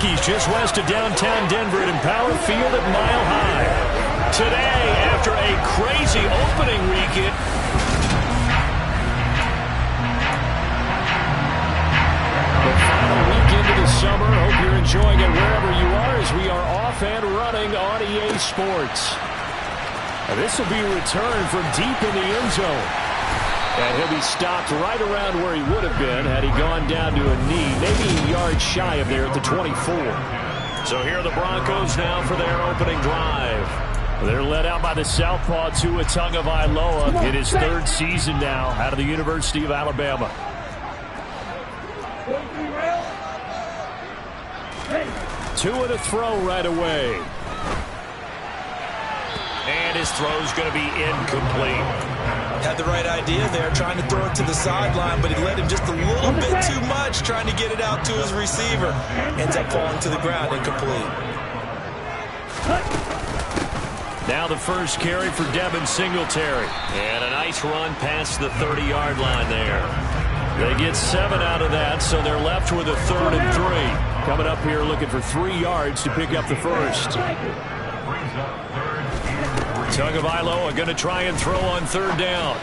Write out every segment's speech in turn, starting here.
Rockies just west of downtown Denver at Empower Field at Mile High. Today, after a crazy opening weekend, the final weekend of the summer. Hope you're enjoying it wherever you are as we are off and running on EA Sports. This will be a return from deep in the end zone. And he'll be stopped right around where he would have been had he gone down to a knee, maybe a yard shy of there at the 24. So here are the Broncos now for their opening drive. They're led out by the southpaw Tua Tagovailoa in his third season now out of the University of Alabama. Tua to throw right away. And his throw's going to be incomplete. Had the right idea there, trying to throw it to the sideline, but he led him just a little bit too much, trying to get it out to his receiver. Ends up falling to the ground, incomplete. Now the first carry for Devin Singletary. And a nice run past the 30-yard line there. They get 7 out of that, so they're left with a 3rd and 3. Coming up here looking for 3 yards to pick up the first. Tagovailoa going to try and throw on 3rd down.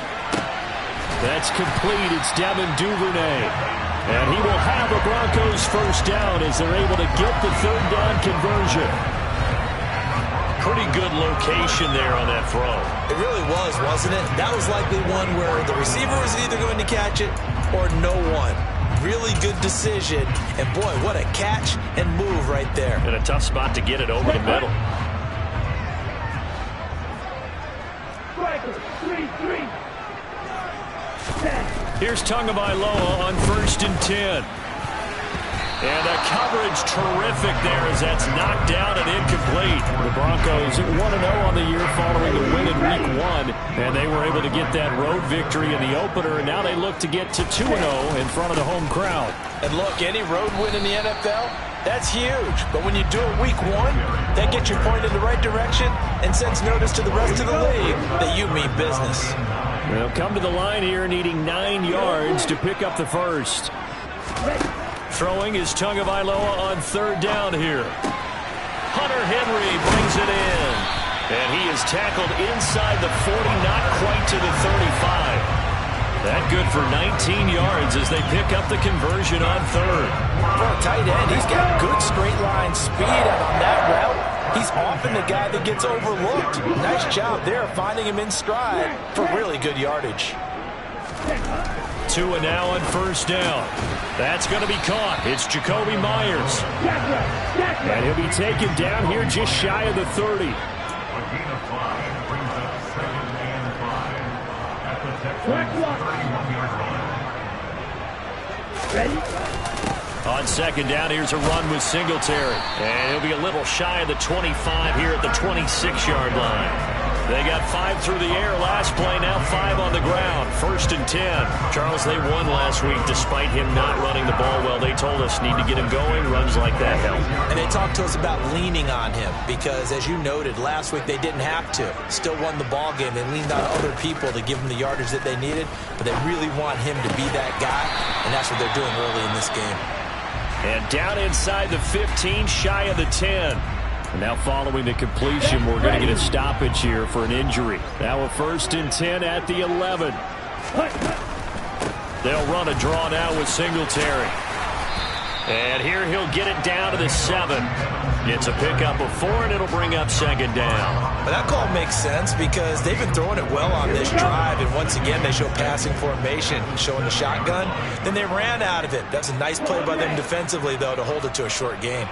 That's complete. It's Devin Duvernay. And he will have a Broncos first down as they're able to get the 3rd down conversion. Pretty good location there on that throw. It really was, wasn't it? That was likely one where the receiver was either going to catch it or no one. Really good decision. And boy, what a catch and move right there. And a tough spot to get it over the middle. Here's Tagovailoa on 1st and 10. And a coverage terrific there as that's knocked down and incomplete. The Broncos 1-0 on the year following the win in Week 1. And they were able to get that road victory in the opener. And now they look to get to 2-0 in front of the home crowd. And look, any road win in the NFL, that's huge. But when you do it Week 1, that gets you pointed in the right direction and sends notice to the rest of the league that you mean business. They'll come to the line here needing 9 yards to pick up the first. Throwing is Tagovailoa on 3rd down here. Hunter Henry brings it in. And he is tackled inside the 40, not quite to the 35. That good for 19 yards as they pick up the conversion on 3rd. For a tight end, he's got good straight line speed, and on that route, he's often the guy that gets overlooked. Nice job there finding him in stride for really good yardage. Tua now on 1st down. That's going to be caught. It's Jacoby Myers. And he'll be taken down here just shy of the 30. On 2nd down, here's a run with Singletary. And he'll be a little shy of the 25 here at the 26-yard line. They got 5 through the air last play, now 5 on the ground. 1st and 10. Charles, they won last week despite him not running the ball well. They told us need to get him going. Runs like that help. And they talked to us about leaning on him because, as you noted, last week they didn't have to. Still won the ball game. They leaned on other people to give them the yardage that they needed, but they really want him to be that guy, and that's what they're doing early in this game. And down inside the 15, shy of the 10. And now following the completion, we're going to get a stoppage here for an injury. Now a 1st and 10 at the 11. They'll run a draw now with Singletary. And here he'll get it down to the 7. Gets a pickup of 4, and it'll bring up 2nd down. But that call makes sense because they've been throwing it well on this drive, and once again they show passing formation, showing the shotgun. Then they ran out of it. That's a nice play by them defensively, though, to hold it to a short gain.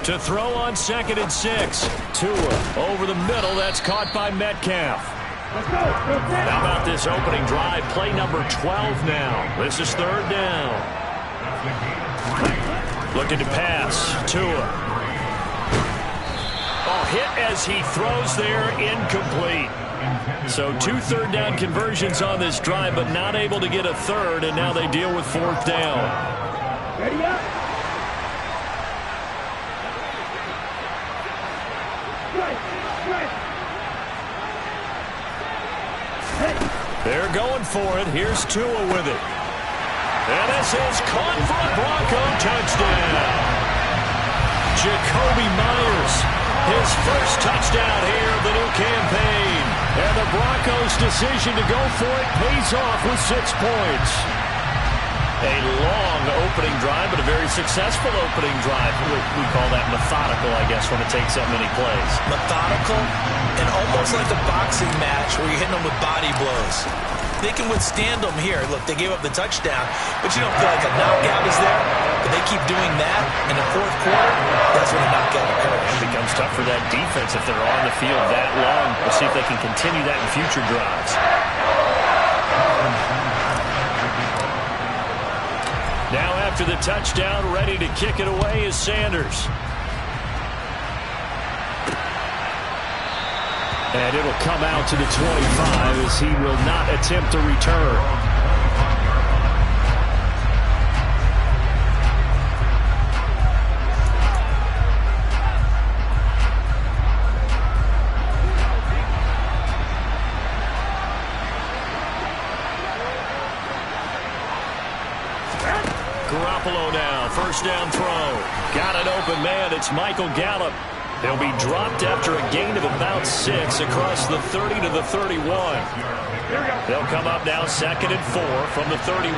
To throw on 2nd and 6. Tua over the middle. That's caught by Metcalf. How about this opening drive? Play number 12 now. This is 3rd down. Looking to pass. Tua. Oh, hit as he throws there. Incomplete. So 2 3rd down conversions on this drive, but not able to get a 3rd, and now they deal with 4th down. Ready up. They're going for it. Here's Tua with it. And this is caught for a Bronco touchdown. Jakobi Meyers, his first touchdown here of the new campaign. And the Broncos' decision to go for it pays off with 6 points. A long opening drive, but a very successful opening drive. We call that methodical, I guess, when it takes that many plays. Methodical and almost like a boxing match where you're hitting them with body blows. They can withstand them here. Look, they gave up the touchdown, but you don't feel like a knockout is there. But they keep doing that in the fourth quarter. That's when a knockout occurs. It becomes tough for that defense if they're on the field that long. We'll see if they can continue that in future drives. Now after the touchdown, ready to kick it away is Sanders. And it'll come out to the 25 as he will not attempt to return. Garoppolo now, first down throw. Got an open man, it's Michael Gallup. He'll be dropped after a gain of about 6 across the 30 to the 31. They'll come up now 2nd and 4 from the 31.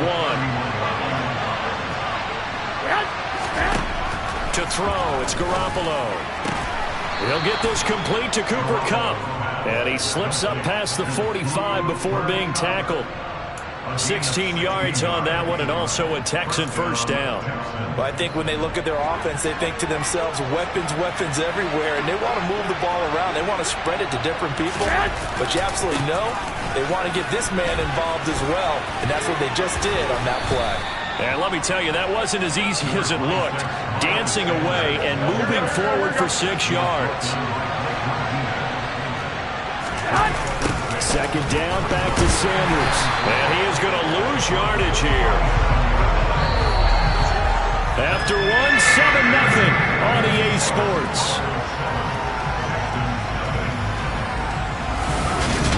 To throw, it's Garoppolo. He'll get this complete to Cooper Kupp. And he slips up past the 45 before being tackled. 16 yards on that one, and also a Texan first down. Well, I think when they look at their offense, they think to themselves, weapons everywhere, and they want to move the ball around. They want to spread it to different people, but you absolutely know they want to get this man involved as well, and that's what they just did on that play. And let me tell you, that wasn't as easy as it looked. Dancing away and moving forward for 6 yards. Second down, back to Sanders. And he is going to lose yardage here. After one, 7-0 on EA Sports.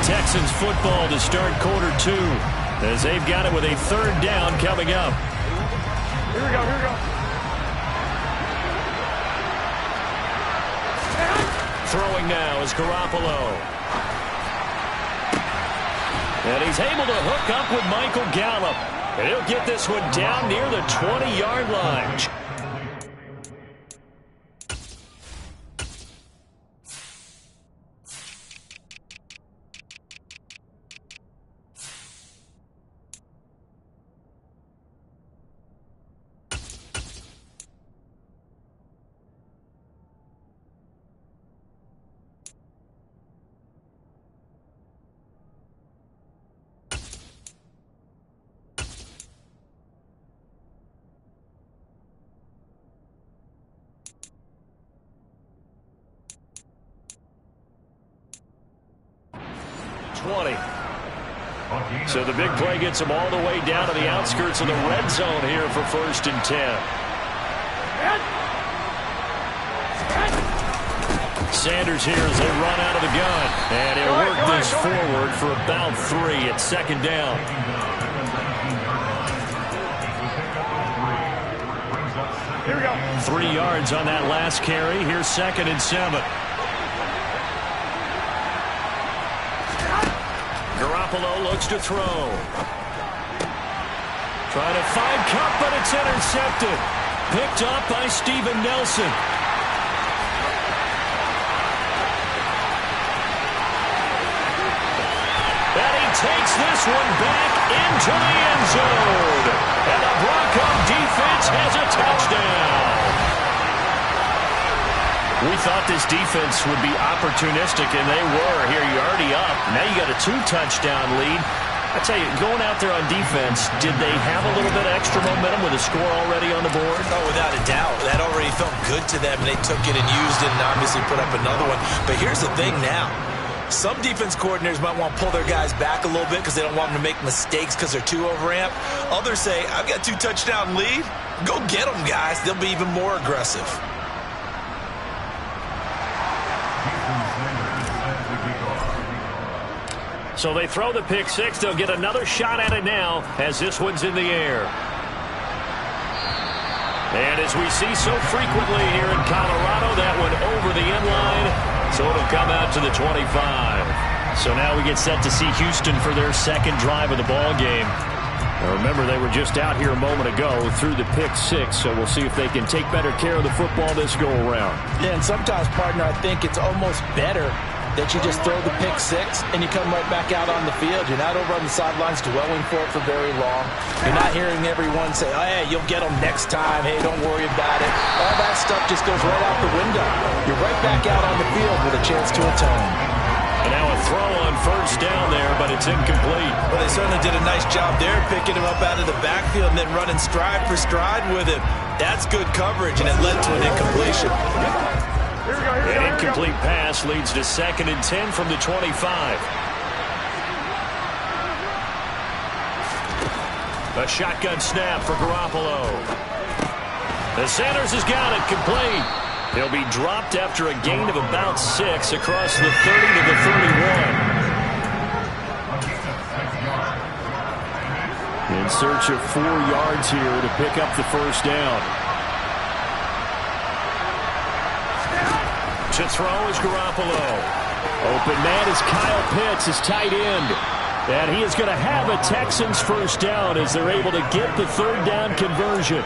Texans football to start quarter 2 as they've got it with a 3rd down coming up. Here we go. Throwing now is Garoppolo. And he's able to hook up with Michael Gallup. And he'll get this one down near the 20-yard line. So the big play gets them all the way down to the outskirts of the red zone here for 1st and 10. Sanders here as they run out of the gun. And he'll work this forward for about 3 at 2nd down. Here we go. 3 yards on that last carry. Here's 2nd and 7. Garoppolo looks to throw. Trying to find Kupp, but it's intercepted. Picked up by Steven Nelson. And he takes this one back into the end zone. And the Bronco defense has a touchdown. We thought this defense would be opportunistic, and they were. Here, you're already up. Now you got a 2-touchdown lead. I tell you, going out there on defense, did they have a little bit of extra momentum with a score already on the board? Oh, without a doubt. That already felt good to them, and they took it and used it and obviously put up another one. But here's the thing now. Some defense coordinators might want to pull their guys back a little bit because they don't want them to make mistakes because they're too overamped. Others say, I've got 2-touchdown lead. Go get them, guys. They'll be even more aggressive. So they throw the pick 6. They'll get another shot at it now as this one's in the air. And as we see so frequently here in Colorado, that one over the end line, so it'll come out to the 25. So now we get set to see Houston for their second drive of the ball game. Now remember, they were just out here a moment ago through the pick six, so we'll see if they can take better care of the football this go-around. Yeah, and sometimes, partner, I think it's almost better that you just throw the pick six and you come right back out on the field. You're not over on the sidelines dwelling for it for very long. You're not hearing everyone say, oh, hey, you'll get them next time. Hey, don't worry about it. All that stuff just goes right out the window. You're right back out on the field with a chance to atone. And now a throw on first down there, but it's incomplete. Well, they certainly did a nice job there, picking him up out of the backfield and then running stride for stride with him. That's good coverage, and it led to an incompletion. An incomplete pass leads to 2nd and 10 from the 25. A shotgun snap for Garoppolo. The Sanders has got it complete. He'll be dropped after a gain of about 6 across the 30 to the 31. In search of 4 yards here to pick up the first down. To throw is Garoppolo. Open man is Kyle Pitts, his tight end. And he is going to have a Texans first down as they're able to get the 3rd down conversion.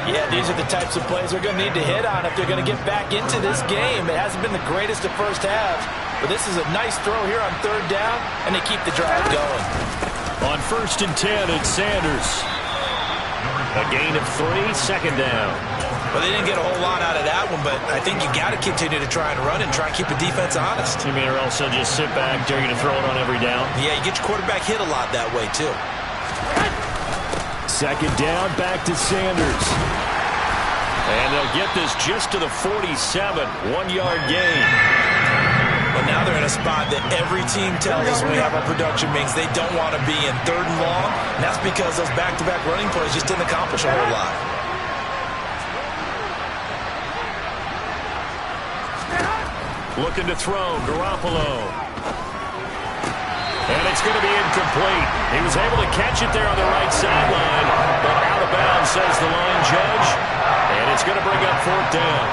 Yeah, these are the types of plays they're going to need to hit on if they're going to get back into this game. It hasn't been the greatest of first halves, but this is a nice throw here on 3rd down, and they keep the drive going. On 1st and 10, it's Sanders. A gain of 3, 2nd down. Well, they didn't get a whole lot out of that one, but I think you got to continue to try and run and try and keep the defense honest. You mean or else they'll just sit back, dare you to throw it on every down? Yeah, you get your quarterback hit a lot that way, too. 2nd down, back to Sanders. And they'll get this just to the 47, 1-yard gain. Well, now they're in a spot that every team tells us when we have our production means they don't want to be in 3rd and long, and that's because those back-to-back running plays just didn't accomplish a whole lot. Looking to throw, Garoppolo. And it's going to be incomplete. He was able to catch it there on the right sideline, but out of bounds, says the line judge. And it's going to bring up 4th down.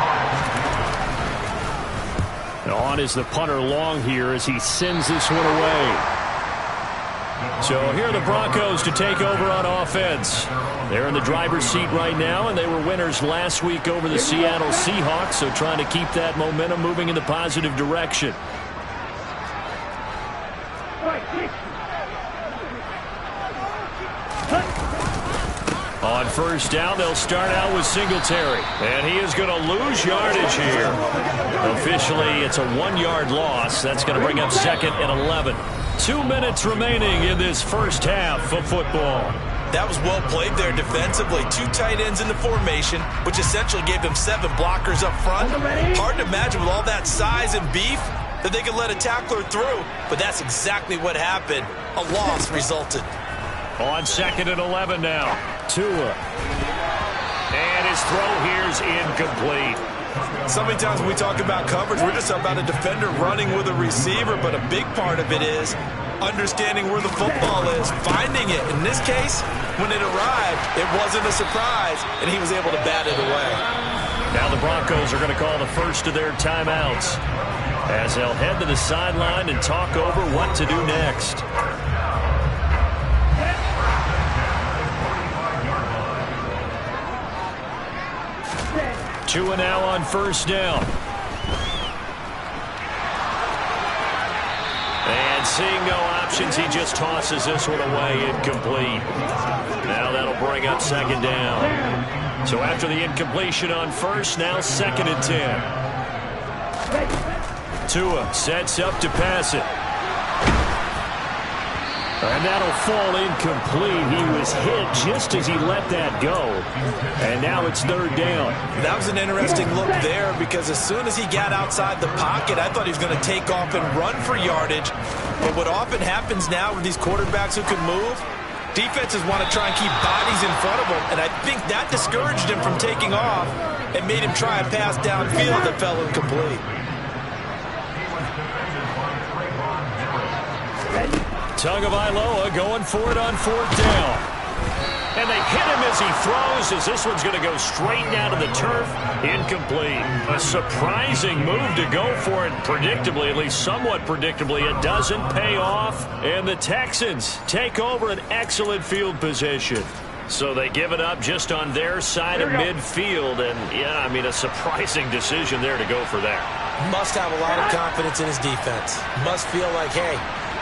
On is the punter long here as he sends this one away. So here are the Broncos to take over on offense. They're in the driver's seat right now, and they were winners last week over the Seattle Seahawks, so trying to keep that momentum moving in the positive direction. On 1st down, they'll start out with Singletary, and he is going to lose yardage here. Officially, it's a 1-yard loss. That's going to bring up 2nd and 11. 2 minutes remaining in this first half of football. That was well played there defensively. 2 tight ends in the formation, which essentially gave them 7 blockers up front. Hard to imagine with all that size and beef that they could let a tackler through, but that's exactly what happened. A loss resulted. On 2nd and 11 now. Tua. And his throw here's incomplete. So many times when we talk about coverage, we're just about a defender running with a receiver, but a big part of it is understanding where the football is, finding it. In this case, when it arrived, it wasn't a surprise, and he was able to bat it away. Now the Broncos are going to call the first of their timeouts as they'll head to the sideline and talk over what to do next. Tua now on 1st down. And seeing no options, he just tosses this one away, incomplete. Now that'll bring up 2nd down. So after the incompletion on 1st, now 2nd and 10. Tua sets up to pass it. And that'll fall incomplete. He was hit just as he let that go. And now it's 3rd down. That was an interesting look there because as soon as he got outside the pocket, I thought he was going to take off and run for yardage. But what often happens now with these quarterbacks who can move, defenses want to try and keep bodies in front of them. And I think that discouraged him from taking off and made him try a pass downfield that fell incomplete. Tagovailoa going for it on 4th down. And they hit him as he throws, as this one's going to go straight down to the turf. Incomplete. A surprising move to go for it predictably, at least somewhat predictably. It doesn't pay off, and the Texans take over an excellent field position. So they give it up just on their side of midfield, and, yeah, I mean, a surprising decision there to go for that. Must have a lot of confidence in his defense. Must feel like, hey,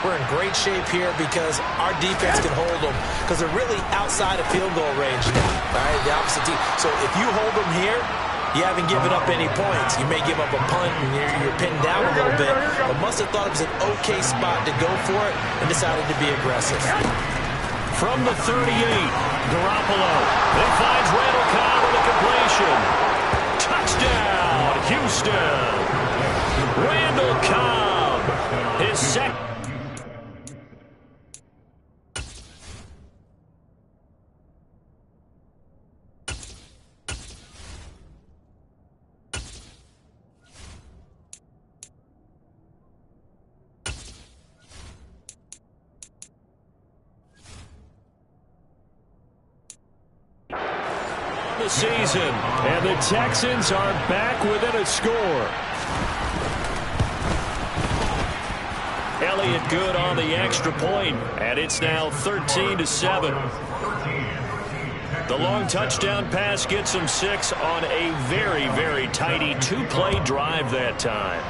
we're in great shape here because our defense can hold them, because they're really outside of field goal range now, all right, the opposite team. So if you hold them here, you haven't given up any points. You may give up a punt and you're pinned down a little bit, but must have thought it was an okay spot to go for it and decided to be aggressive. From the 38, Garoppolo. It finds Randall Cobb with a completion. Touchdown, Houston. Randall Cobb, his second. Season, and the Texans are back within a score. Elliott good on the extra point, and it's now 13-7. The long touchdown pass gets him 6 on a very, very tidy 2-play drive that time.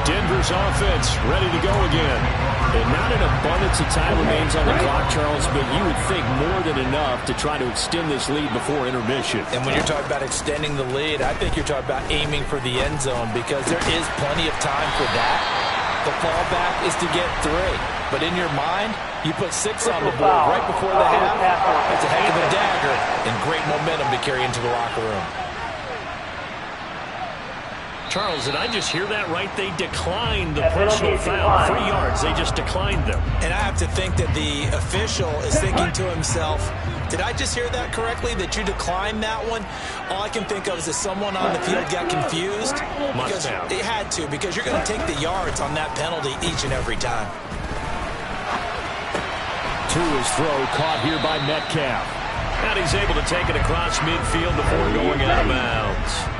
Denver's offense ready to go again. And not an abundance of time remains on the clock, Charles, but you would think more than enough to try to extend this lead before intermission. And when you're talking about extending the lead, I think you're talking about aiming for the end zone, because there is plenty of time for that. The fallback is to get 3. But in your mind, you put 6 on the board right before the half. That's a heck of a dagger and great momentum to carry into the locker room. Charles, did I just hear that right? They declined the personal foul. 3 yards. They just declined them. And I have to think that the official is thinking to himself, did I just hear that correctly, that you declined that one? All I can think of is that someone on the field got confused. Must have. They had to, because you're going to take the yards on that penalty each and every time. To his throw, caught here by Metcalf. And he's able to take it across midfield before going out of bounds.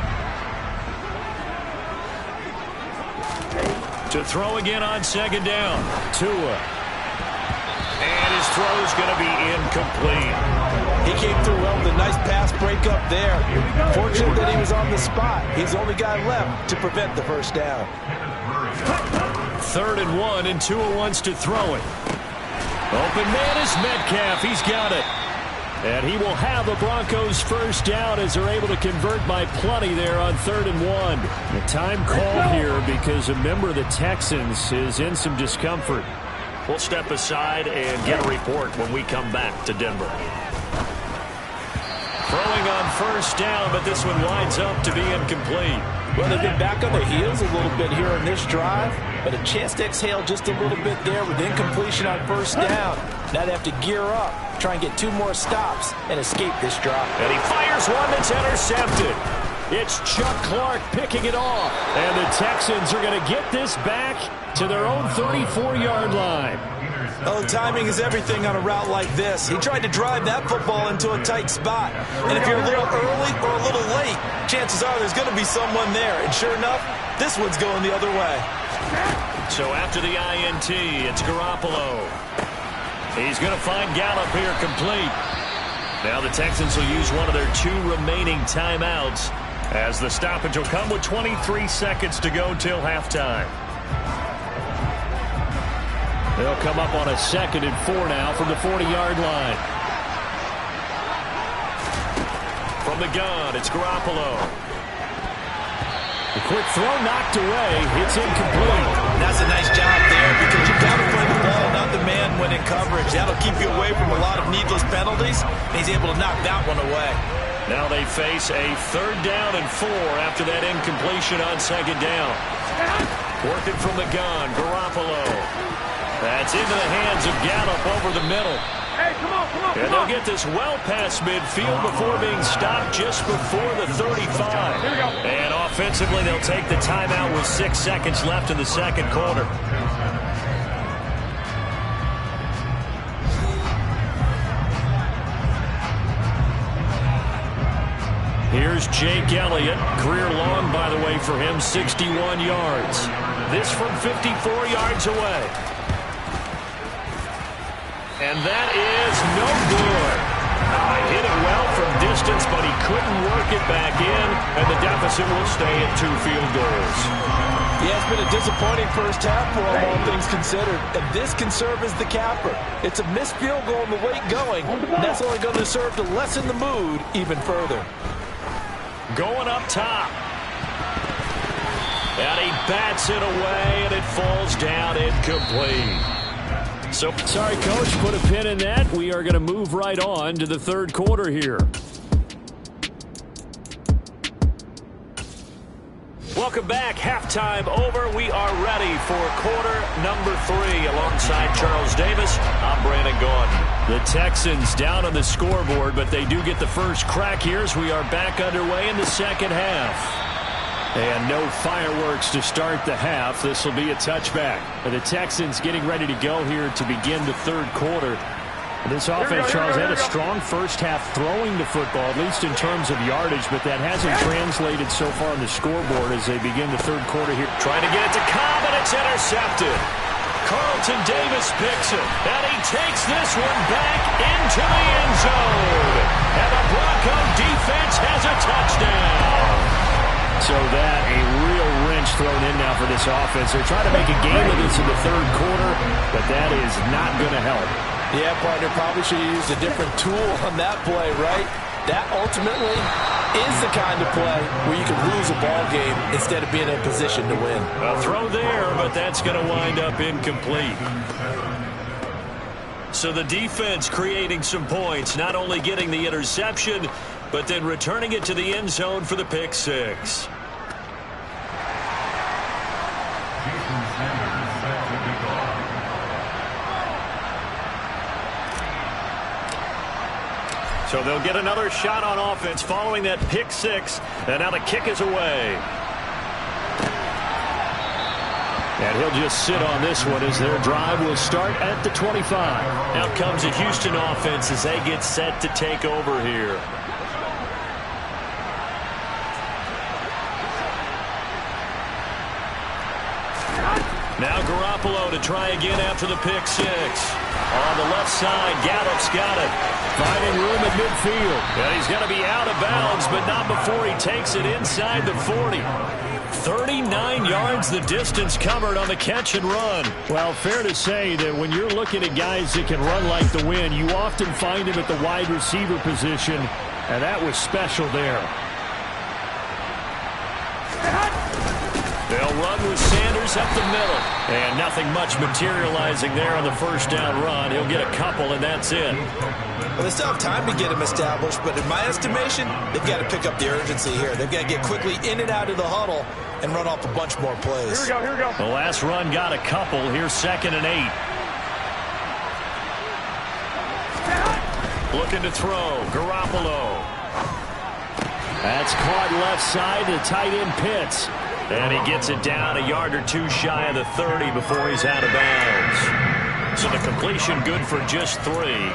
To throw again on second down. Tua. And his throw's going to be incomplete. He came through well with a nice pass breakup there. Fortunate that he was on the spot. He's the only guy left to prevent the first down. 3rd and 1, and Tua wants to throw it. Open man is Metcalf. He's got it. And he will have the Broncos first down as they're able to convert by plenty there on 3rd and 1. The time called here because a member of the Texans is in some discomfort. We'll step aside and get a report when we come back to Denver. Throwing on first down, but this one winds up to be incomplete. Well, they've been back on their heels a little bit here on this drive, but a chance to exhale just a little bit there with incompletion on first down. Now they have to gear up, try and get 2 more stops, and escape this drop. And he fires one that's intercepted. It's Chuck Clark picking it off. And the Texans are going to get this back to their own 34-yard line. Oh, timing is everything on a route like this. He tried to drive that football into a tight spot. And if you're a little early or a little late, chances are there's going to be someone there. And sure enough, this one's going the other way. So after the INT, it's Garoppolo. He's going to find Gallup here complete. Now the Texans will use one of their 2 remaining timeouts as the stoppage will come with 23 seconds to go till halftime. They'll come up on a 2nd and 4 now from the 40-yard line. From the gun, it's Garoppolo. The quick throw knocked away. It's incomplete. That's a nice job there, because you've got to play the ball, not the man when in coverage. That'll keep you away from a lot of needless penalties. And he's able to knock that one away. Now they face a 3rd down and 4 after that incompletion on 2nd down. Working from the gun, Garoppolo. That's into the hands of Gallup over the middle. Hey, come on. And they'll get this well past midfield before being stopped just before the 35. And offensively, they'll take the timeout with 6 seconds left in the second quarter. Here's Jake Elliott. Career long, by the way, for him, 61 yards. This from 54 yards away. And that is no good. He hit it well from distance, but he couldn't work it back in, and the deficit will stay at 2 field goals. Yeah, it's been a disappointing first half for him, all things considered. And this can serve as the capper. It's a missed field goal in the late going, and that's only going to serve to lessen the mood even further. Going up top. And he bats it away, and it falls down incomplete. So, sorry, Coach, put a pin in that. We are going to move right on to the third quarter here. Welcome back. Halftime over. We are ready for quarter number 3. Alongside Charles Davis, I'm Brandon Gaudin. The Texans down on the scoreboard, but they do get the first crack here as we are back underway in the second half. And no fireworks to start the half. This will be a touchback. The Texans getting ready to go here to begin the third quarter. This offense, Charles, had a strong first half throwing the football, at least in terms of yardage, but that hasn't translated so far on the scoreboard as they begin the third quarter here. Trying to get it to Cobb, and it's intercepted. Carlton Davis picks it, and he takes this one back into the end zone. And the Bronco defense has a touchdown. So that, a real wrench thrown in now for this offense. They're trying to make a game of this in the third quarter, but that is not going to help. Yeah, partner, probably should have used a different tool on that play, right? That ultimately is the kind of play where you can lose a ball game instead of being in a position to win. A throw there, but that's going to wind up incomplete. So the defense creating some points, not only getting the interception, but then returning it to the end zone for the pick six. So they'll get another shot on offense following that pick six, and now the kick is away. And he'll just sit on this one as their drive will start at the 25. Now comes a Houston offense as they get set to take over here. Now Garoppolo to try again after the pick six. On the left side, Gallup's got it. Finding room at midfield. And he's going to be out of bounds, but not before he takes it inside the 40. 39 yards the distance covered on the catch and run. Well, fair to say that when you're looking at guys that can run like the wind, you often find him at the wide receiver position, and that was special there. They'll run with Sanders up the middle. And nothing much materializing there on the first down run. He'll get a couple, and that's it. Well, they still have time to get him established, but in my estimation, they've got to pick up the urgency here. They've got to get quickly in and out of the huddle and run off a bunch more plays. Here we go. The last run got a couple. Here's 2nd and 8. Looking to throw. Garoppolo. That's caught left side to tight end Pitts. And he gets it down a yard or two shy of the 30 before he's out of bounds. So the completion good for just 3.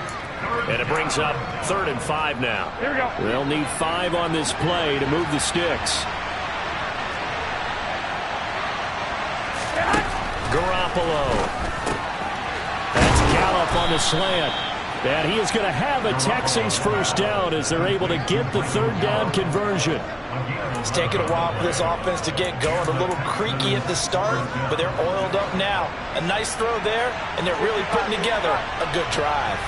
And it brings up 3rd and 5 now. Here we go. They'll need 5 on this play to move the sticks. Garoppolo. That's Gallup on the slant. And he is going to have a Texans first down as they're able to get the 3rd down conversion. It's taken a while for this offense to get going. A little creaky at the start, but they're oiled up now. A nice throw there, and they're really putting together a good drive.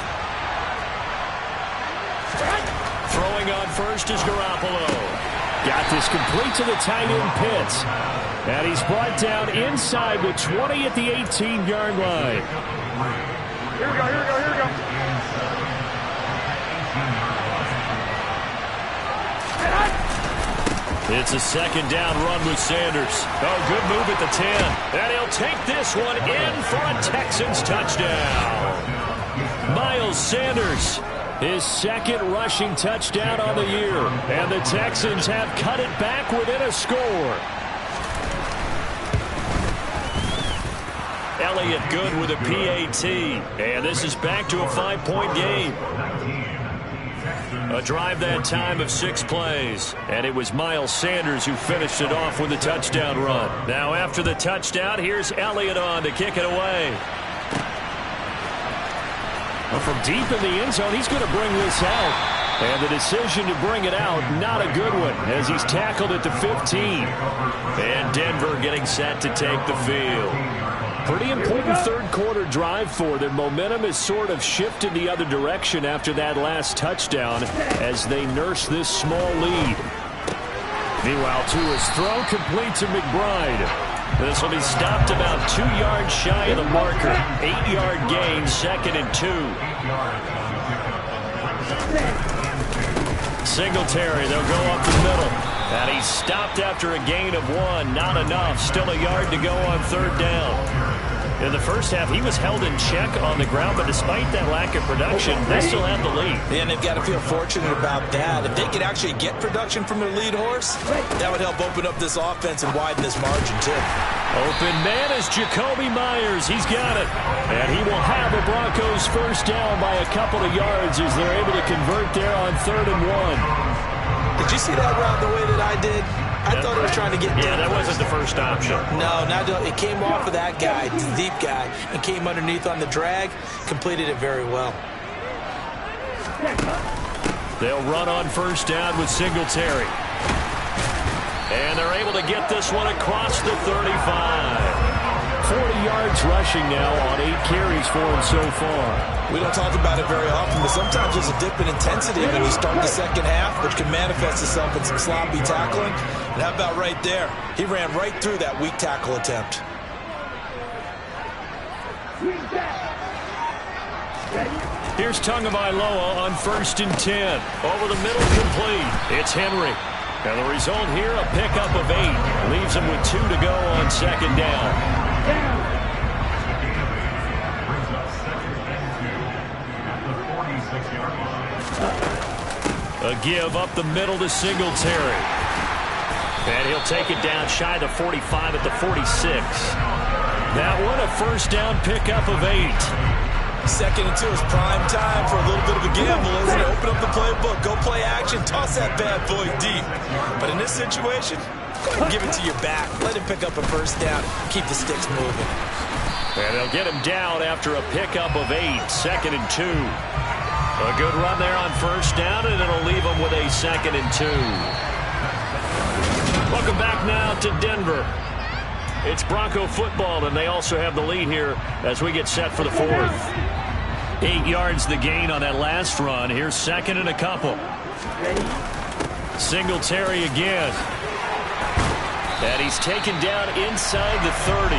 Throwing on first is Garoppolo. Got this complete to the tight end Pitts. And he's brought down inside the 20 at the 18-yard line. Here we go. It's a 2nd down run with Sanders. Oh, good move at the 10. And he'll take this one in for a Texans touchdown. Miles Sanders, his 2nd rushing touchdown on the year. And the Texans have cut it back within a score. Elliott good with a PAT. And this is back to a 5-point game. A drive that time of 6 plays. And it was Miles Sanders who finished it off with a touchdown run. Now after the touchdown, here's Elliott on to kick it away. From deep in the end zone, he's going to bring this out. And the decision to bring it out, not a good one, as he's tackled at the 15. And Denver getting set to take the field. Pretty important third-quarter drive for them. Momentum has sort of shifted the other direction after that last touchdown as they nurse this small lead. Meanwhile, Tua's throw complete to McBride. This will be stopped about 2 yards shy of the marker. 8-yard gain, 2nd and 2. Singletary, they'll go up the middle. And he's stopped after a gain of 1. Not enough. Still a yard to go on 3rd down. In the first half, he was held in check on the ground, but despite that lack of production, they still have the lead. And they've got to feel fortunate about that. If they could actually get production from their lead horse, that would help open up this offense and widen this margin, too. Open man is Jacoby Myers. He's got it. And he will have the Broncos first down by a couple of yards as they're able to convert there on 3rd and 1. Did you see that route the way that I did? I thought he was trying to get deep. Yeah, that wasn't the first option. No, it came off of that guy, the deep guy, and came underneath on the drag. Completed it very well. They'll run on first down with Singletary. And they're able to get this one across the 35. 40 yards rushing now on 8 carries for him so far. We don't talk about it very often, but sometimes there's a dip in intensity when you start the second half, which can manifest itself in some sloppy tackling. And how about right there? He ran right through that weak tackle attempt. Here's Tagovailoa on 1st and 10. Over the middle, complete. It's Henry. And the result here, a pickup of 8. Leaves him with 2 to go on 2nd down. A give up the middle to Singletary. And he'll take it down shy of the 45 at the 46. That one, a first down pickup of 8. 2nd and 2 is prime time for a little bit of a gamble, isn't it? Open up the playbook, go play action, toss that bad boy deep. But in this situation, go ahead and give it to your back. Let him pick up a first down. Keep the sticks moving. And they'll get him down after a pickup of 8. 2nd and 2. A good run there on first down, and it'll leave him with a 2nd and 2. Welcome back now to Denver. It's Bronco football, and they also have the lead here as we get set for the 4th. 8 yards the gain on that last run. Here's 2nd and a couple. Singletary again. And he's taken down inside the 30.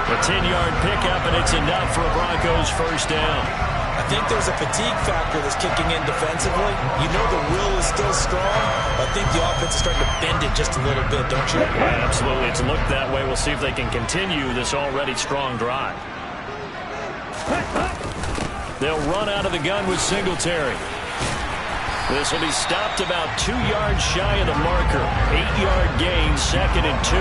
A 10-yard pickup, and it's enough for a Broncos first down. I think there's a fatigue factor that's kicking in defensively. You know the will is still strong. I think the offense is starting to bend it just a little bit, don't you? Yeah, absolutely. It's looked that way. We'll see if they can continue this already strong drive. They'll run out of the gun with Singletary. This will be stopped about 2 yards shy of the marker. 8-yard gain, 2nd and 2.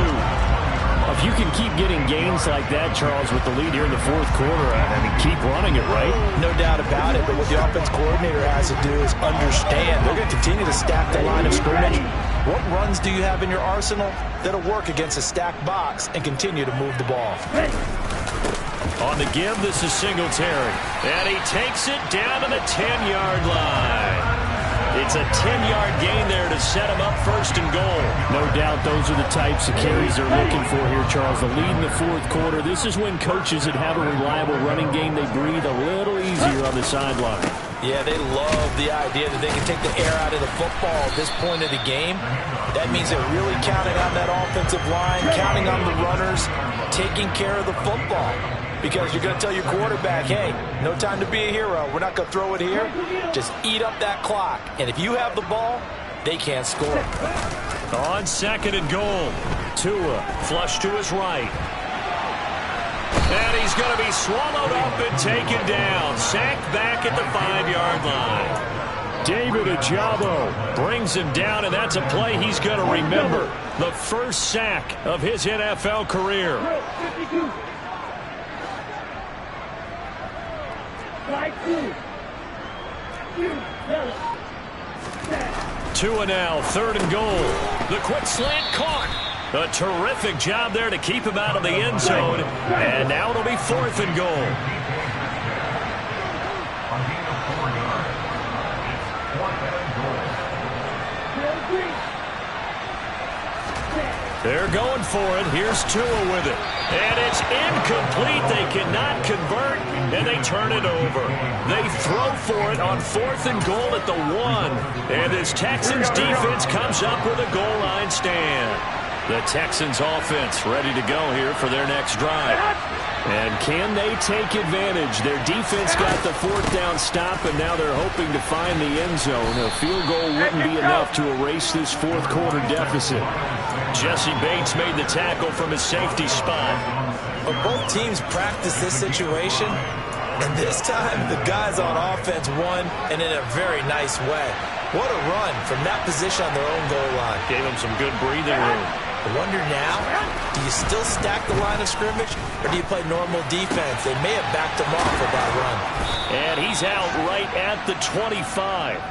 If you can keep getting gains like that, Charles, with the lead here in the 4th quarter, I mean, keep running it, right? No doubt about it, but what the offense coordinator has to do is understand they're going to continue to stack the line of scrimmage. What runs do you have in your arsenal that'll work against a stacked box and continue to move the ball? On the give, this is Singletary. And he takes it down to the 10-yard line. It's a 10-yard gain there to set him up 1st and goal. No doubt those are the types of carries they're looking for here, Charles. The lead in the 4th quarter. This is when coaches that have a reliable running game, they breathe a little easier on the sideline. Yeah, they love the idea that they can take the air out of the football at this point of the game. That means they're really counting on that offensive line, counting on the runners, taking care of the football. Because you're going to tell your quarterback, hey, no time to be a hero. We're not going to throw it here. Just eat up that clock. And if you have the ball, they can't score. On 2nd and goal, Tua flush to his right. And he's going to be swallowed up and taken down. Sacked back at the 5-yard line. David Ojabo brings him down, and that's a play he's going to remember. The first sack of his NFL career. Tua now, 3rd and goal. The quick slant caught. A terrific job there to keep him out of the end zone. And now it'll be 4th and goal. They're going for it. Here's Tua with it. And it's incomplete. They cannot convert, and they turn it over. They throw for it on 4th and goal at the 1. And this Texans defense comes up with a goal line stand. The Texans offense ready to go here for their next drive. And can they take advantage? Their defense got the 4th down stop, and now they're hoping to find the end zone. A field goal wouldn't be enough to erase this 4th quarter deficit. Jesse Bates made the tackle from his safety spot. But both teams practice this situation, and this time the guys on offense won, and in a very nice way. What a run from that position on their own goal line. Gave them some good breathing room. I wonder now, do you still stack the line of scrimmage, or do you play normal defense? They may have backed him off with that run. And he's out right at the 25.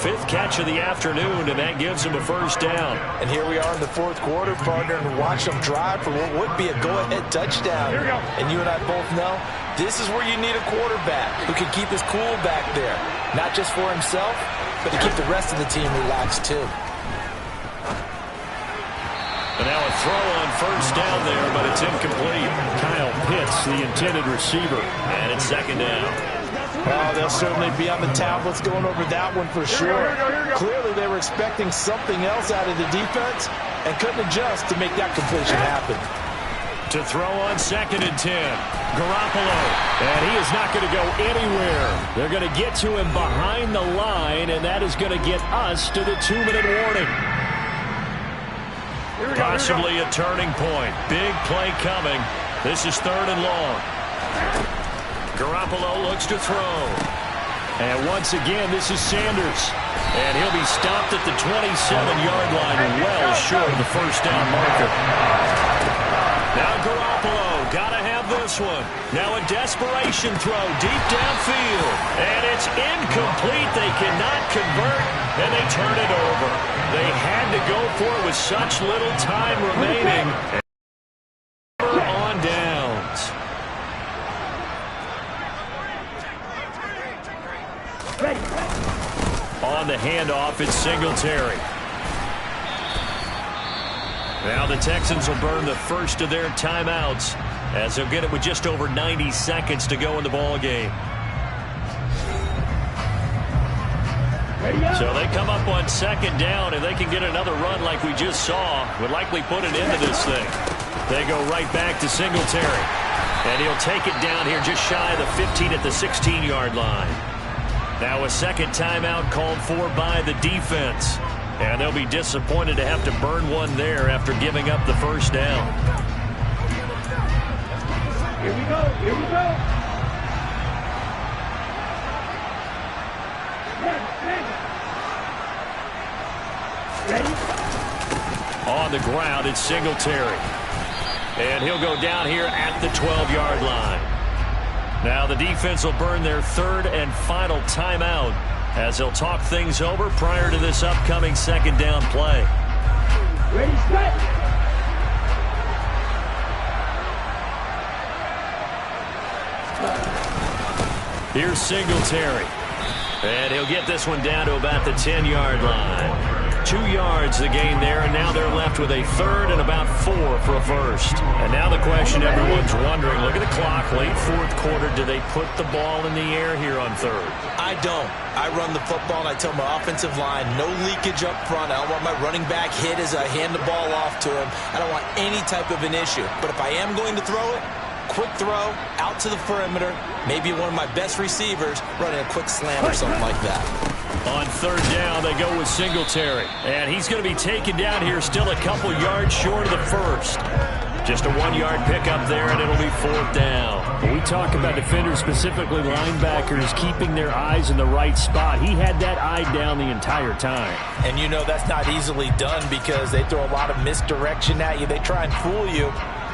5th catch of the afternoon, and that gives him a 1st down. And here we are in the 4th quarter, partner, and watch them drive for what would be a go-ahead touchdown. And you and I both know this is where you need a quarterback who can keep his cool back there. Not just for himself, but to keep the rest of the team relaxed too. And now a throw on 1st down there, but it's incomplete. Kyle Pitts, the intended receiver, and it's 2nd down. Oh, they'll certainly be on the tablets going over that one for sure. Clearly they were expecting something else out of the defense and couldn't adjust to make that completion happen. To throw on 2nd and 10. Garoppolo. And he is not going to go anywhere. They're going to get to him behind the line, and that is going to get us to the 2-minute warning. Possibly a turning point. Big play coming. This is 3rd and long. Garoppolo looks to throw. And once again, this is Sanders. And he'll be stopped at the 27-yard line, well short of the 1st down marker. Now Garoppolo, gotta have this one. Now a desperation throw deep downfield. And it's incomplete. They cannot convert, and they turn it over. They had to go for it with such little time remaining. On downs. On the handoff, it's Singletary. Now the Texans will burn the first of their timeouts as they'll get it with just over 90 seconds to go in the ball game. So they come up on 2nd down, and they can get another run like we just saw. Would likely put an end to this thing. They go right back to Singletary. And he'll take it down here just shy of the 15 at the 16-yard line. Now a 2nd timeout called for by the defense. And they'll be disappointed to have to burn one there after giving up the 1st down. Here we go. Here we go. On the ground, it's Singletary. And he'll go down here at the 12-yard line. Now the defense will burn their 3rd and final timeout as they'll talk things over prior to this upcoming 2nd down play. Ready, set. Here's Singletary. And he'll get this one down to about the 10-yard line. 2 yards the gain there, and now they're left with a 3rd and about 4 for a 1st. And now the question everyone's wondering, look at the clock, late 4th quarter, do they put the ball in the air here on 3rd? I don't. I run the football, and I tell my offensive line, no leakage up front. I don't want my running back hit as I hand the ball off to him. I don't want any type of an issue. But if I am going to throw it, quick throw, out to the perimeter, maybe one of my best receivers running a quick slam or something like that. On 3rd down, they go with Singletary. And he's going to be taken down here still a couple yards short of the 1st. Just a 1-yard pickup there, and it'll be 4th down. When we talk about defenders, specifically linebackers, keeping their eyes in the right spot, he had that eye down the entire time. And you know that's not easily done because they throw a lot of misdirection at you. They try and fool you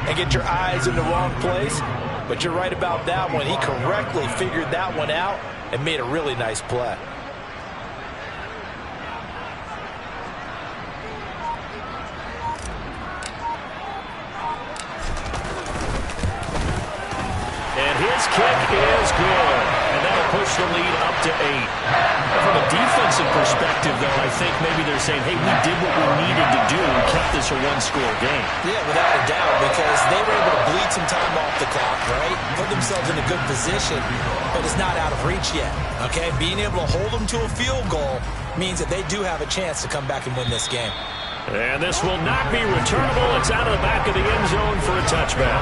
and get your eyes in the wrong place. But you're right about that one. He correctly figured that one out and made a really nice play. push the lead up to 8. From a defensive perspective, though, I think maybe they're saying, hey, we did what we needed to do and kept this a one-score game. Yeah, without a doubt, because they were able to bleed some time off the clock, right? Put themselves in a good position, but it's not out of reach yet, okay? Being able to hold them to a field goal means that they do have a chance to come back and win this game. And this will not be returnable. It's out of the back of the end zone for a touchback.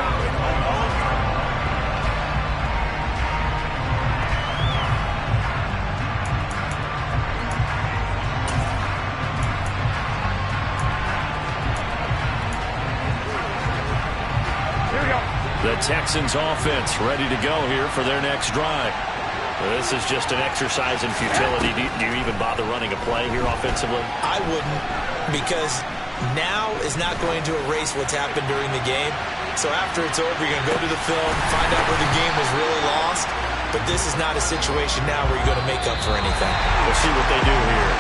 The Texans offense ready to go here for their next drive. This is just an exercise in futility. Do you even bother running a play here offensively? I wouldn't, because now is not going to erase what's happened during the game. So after it's over, you're going to go to the film, find out where the game was really lost. But this is not a situation now where you're going to make up for anything. We'll see what they do here.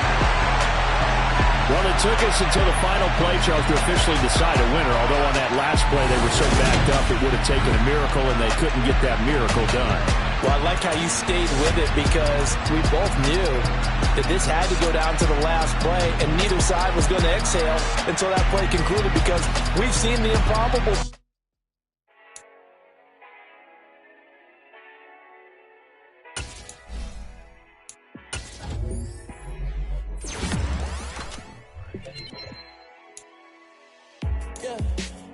Well, it took us until the final play, Charles, to officially decide a winner. Although on that last play they were so backed up, it would have taken a miracle, and they couldn't get that miracle done. Well, I like how you stayed with it, because we both knew that this had to go down to the last play, and neither side was going to exhale until that play concluded, because we've seen the improbable.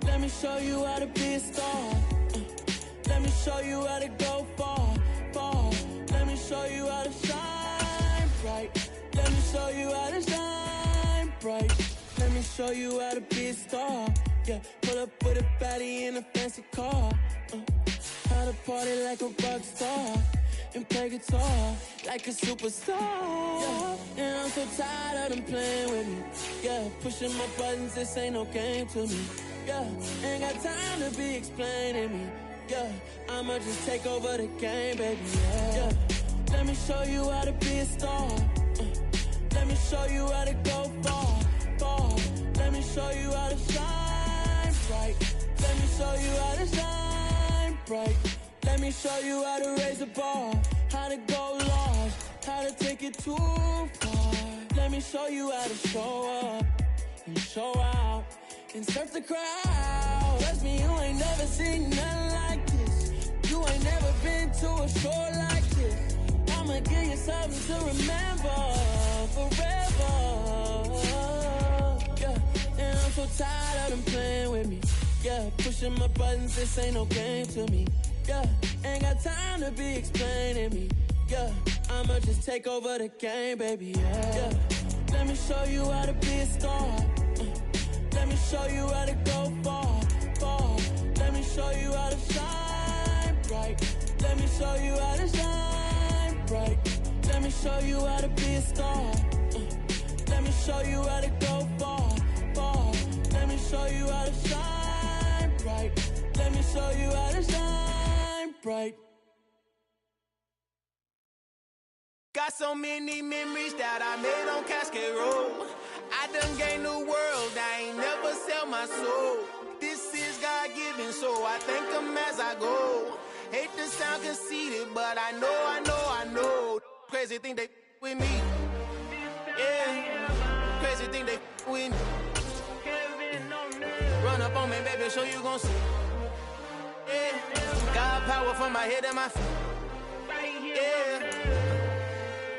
Let me show you how to be a star. Let me show you how to go far, far. Let me show you how to shine bright. Let me show you how to shine bright. Let me show you how to be a star. Yeah, pull up with a baddie in a fancy car. How to party like a rock star and play guitar like a superstar. Yeah, and I'm so tired of them playing with me. Yeah, pushing my buttons, this ain't no game to me. Yeah, ain't got time to be explaining me. Yeah, I'ma just take over the game, baby. Yeah, let me show you how to be a star. Let me show you how to go far, far. Let me show you how to shine bright. Let me show you how to shine bright. Let me show you how to raise the bar, how to go large, how to take it too far. Let me show you how to show up and show out and surf the crowd. Trust me, you ain't never seen nothing like this. You ain't never been to a show like this. I'ma give you something to remember forever. Yeah, and I'm so tired of them playing with me. Yeah, pushing my buttons, this ain't no game to me. Yeah, ain't got time to be explaining me. Yeah, I'ma just take over the game, baby. Yeah, let me show you how to be a star. Let me show you how to go far, far. Let me show you how to shine bright. Let me show you how to shine bright. Let me show you how to be a star. Let me show you how to go far, far. Let me show you how to shine bright. Let me show you how to shine bright. Got so many memories that I made on Cascade Road. I done gained the world, I ain't never sell my soul. This is God-given, so I thank him as I go. Hate to sound conceited, but I know. Crazy thing they with me. Yeah, crazy thing they with me. Run up on me, baby, so you gon' see. Yeah, got power from my head and my feet. Yeah,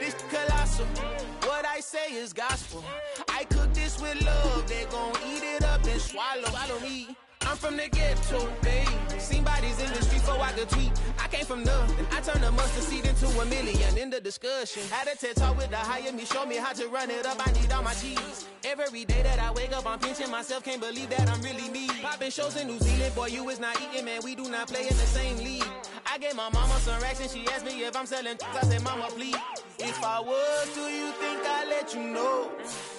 this colossal. What I say is gospel. I cook this with love. They gon' eat it up and swallow me. I'm from the ghetto, babe. Seen bodies in the streets before I could tweet. I came from nothing. I turned a mustard seed into a million. In the discussion, had a TED talk with the higher me. Show me how to run it up. I need all my cheese. Every day that I wake up, I'm pinching myself. Can't believe that I'm really me. Popping shows in New Zealand. Boy, you is not eating, man. We do not play in the same league. I gave my mama some racks and she asked me if I'm selling. I said, mama, please. If I was, do you think I'd let you know?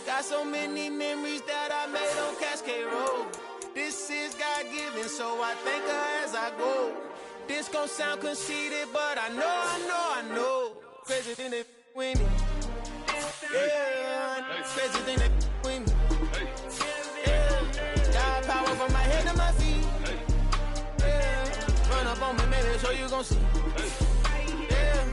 Got so many memories that I made on Cascade Road. This is God-given, so I thank her as I go. This gon' sound conceited, but I know. Crazy thing they with me. Yeah, crazy thing they with me. Yeah, got power from my head to my feet. Yeah, run up on me, maybe so you gon' see. Yeah,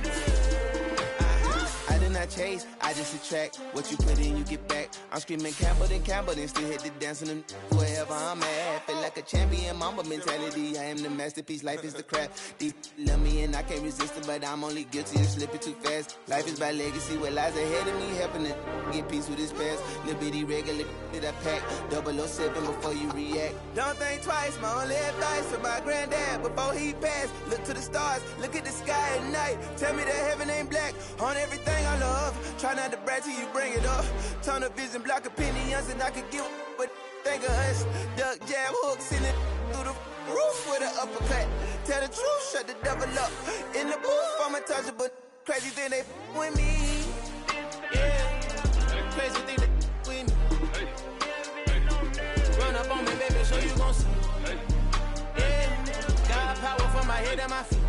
I chase, I just attract. What you put in, you get back. I'm screaming Campbell, then still hit the dance and wherever I'm at. Feel like a champion, mamba mentality. I am the masterpiece, life is the crap. Deep love me and I can't resist it, but I'm only guilty of slipping too fast. Life is by legacy, what lies ahead of me, helping it get peace with his past. Little bitty regular that I pack, 007 before you react. Don't think twice, my only advice to my granddad before he passed. Look to the stars, look at the sky at night. Tell me that heaven ain't black on everything I love. Try not to brag till you bring it up. Tunnel vision, block opinions, and I could give but think of us. Duck jab hooks in it through the roof with an uppercut. Tell the truth, shut the devil up. In the booth, I'm untouchable. Crazy thing they with me. Yeah, crazy thing they with me. Run up on me, baby, so you gon' see. Yeah, got power from my head and my feet.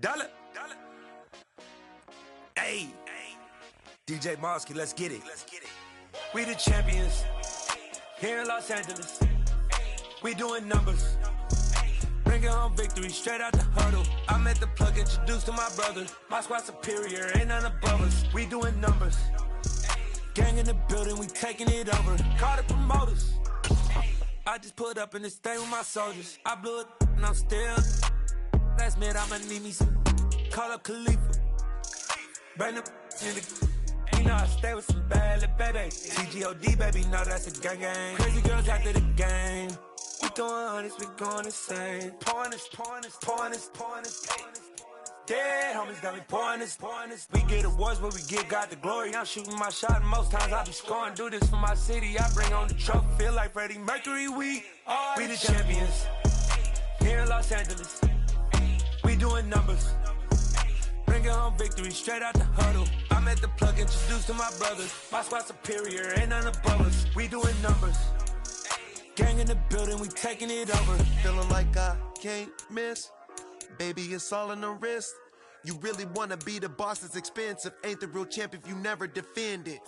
Dollar. Hey, DJ Mosky, let's get it. We the champions here in Los Angeles. We doing numbers. Bringing home victory straight out the huddle. I'm at the plug, introduced to my brother. My squad superior, ain't none above us. We doing numbers. Gang in the building, we taking it over. Call the promoters. I just put up in this thing with my soldiers. I blew it and I'm still. Last minute, I'ma need me some. Call up Khalifa. Bring them in the. You know I stay with some bad little baby. CGOD, baby, know that's a gang gang. Crazy girls after the game. We throwing hundreds, we going insane. Pouring this. Dead homies got me pouring this. We get awards, but we give God the glory. I'm shooting my shot, and most times I be scoring. Do this for my city, I bring on the trophy. Feel like Freddie Mercury, we the champions. Here in Los Angeles. We doing numbers. Bringing home victory straight out the huddle. I'm at the plug, introduced to my brother. My squad superior, ain't none above us. We doing numbers. Gang in the building, we taking it over. Feeling like I can't miss. Baby, it's all in the wrist. You really wanna be the boss, it's expensive. Ain't the real champ if you never defend it.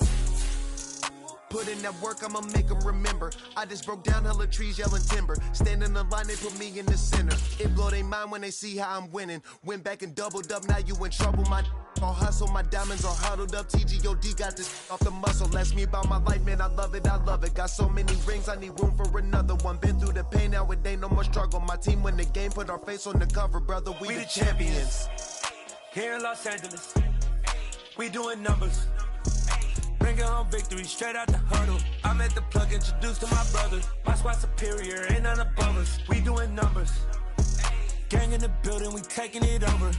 Put in that work, I'ma make them remember. I just broke down hella trees, yelling timber. Stand in the line, they put me in the center. It blow they mind when they see how I'm winning. Went back and doubled up, now you in trouble. My all hustle, my diamonds are huddled up. TGOD got this off the muscle. Ask me about my life, man, I love it. Got so many rings, I need room for another one. Been through the pain, now it ain't no more struggle. My team win the game, put our face on the cover, brother. We the champions. Here in Los Angeles, we doing numbers. Bringing home victory straight out the huddle. I'm at the plug, introduced to my brother. My squad superior, ain't none above us. We doing numbers. Gang in the building, we taking it over.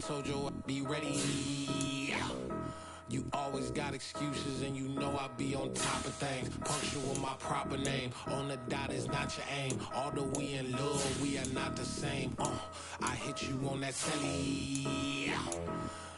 told you I'd be ready. You always got excuses and you know I be on top of things. Punctual my proper name. On the dot is not your aim. Although we in love, we are not the same. I hit you on that telly.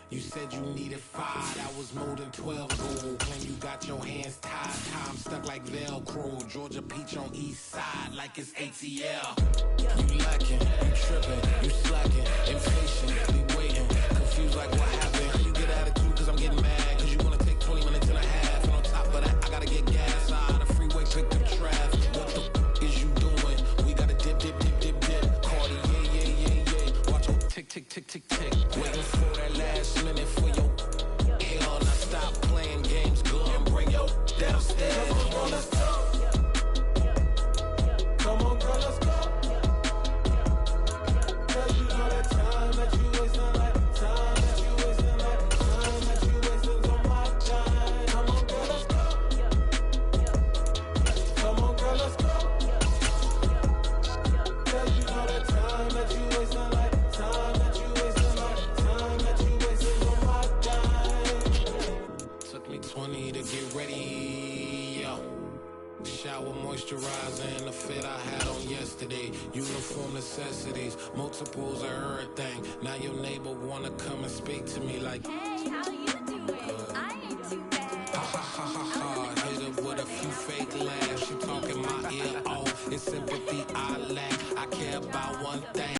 You said you needed 5, that was more than 12 gold. When you got your hands tied, time stuck like Velcro. Georgia Peach on east side like it's ATL. You lacking, you tripping, you slacking, impatient, be waiting, confused like what happened. You get attitude cause I'm getting mad, cause you wanna take 20 minutes and a half. And on top of that, I gotta get gas out of the freeway, pick up traffic. What the is you doing? We gotta dip, dip, dip, dip, dip. Cardi, yeah. Watch your tick, tick, tick, tick, tick. Waiting for that last minute for your hell. Now stop playing games, go and bring your downstairs. Come on, girl, let's go. Come on, girl, let's go. Cause you know that time that you wasting, like time that you wasting, like time that you wasting on my time. Come on, girl, let's go. Come on, girl, let's go. Cause you know that time that you wasting, like time that you wasting, like time that you wasting on my time. Took me 20 to get ready, yo. Shower moisturizer and the fit I had on yesterday. Uniform necessities, multiples of everything. Now your neighbor wanna come and speak to me like, hey, how you doing?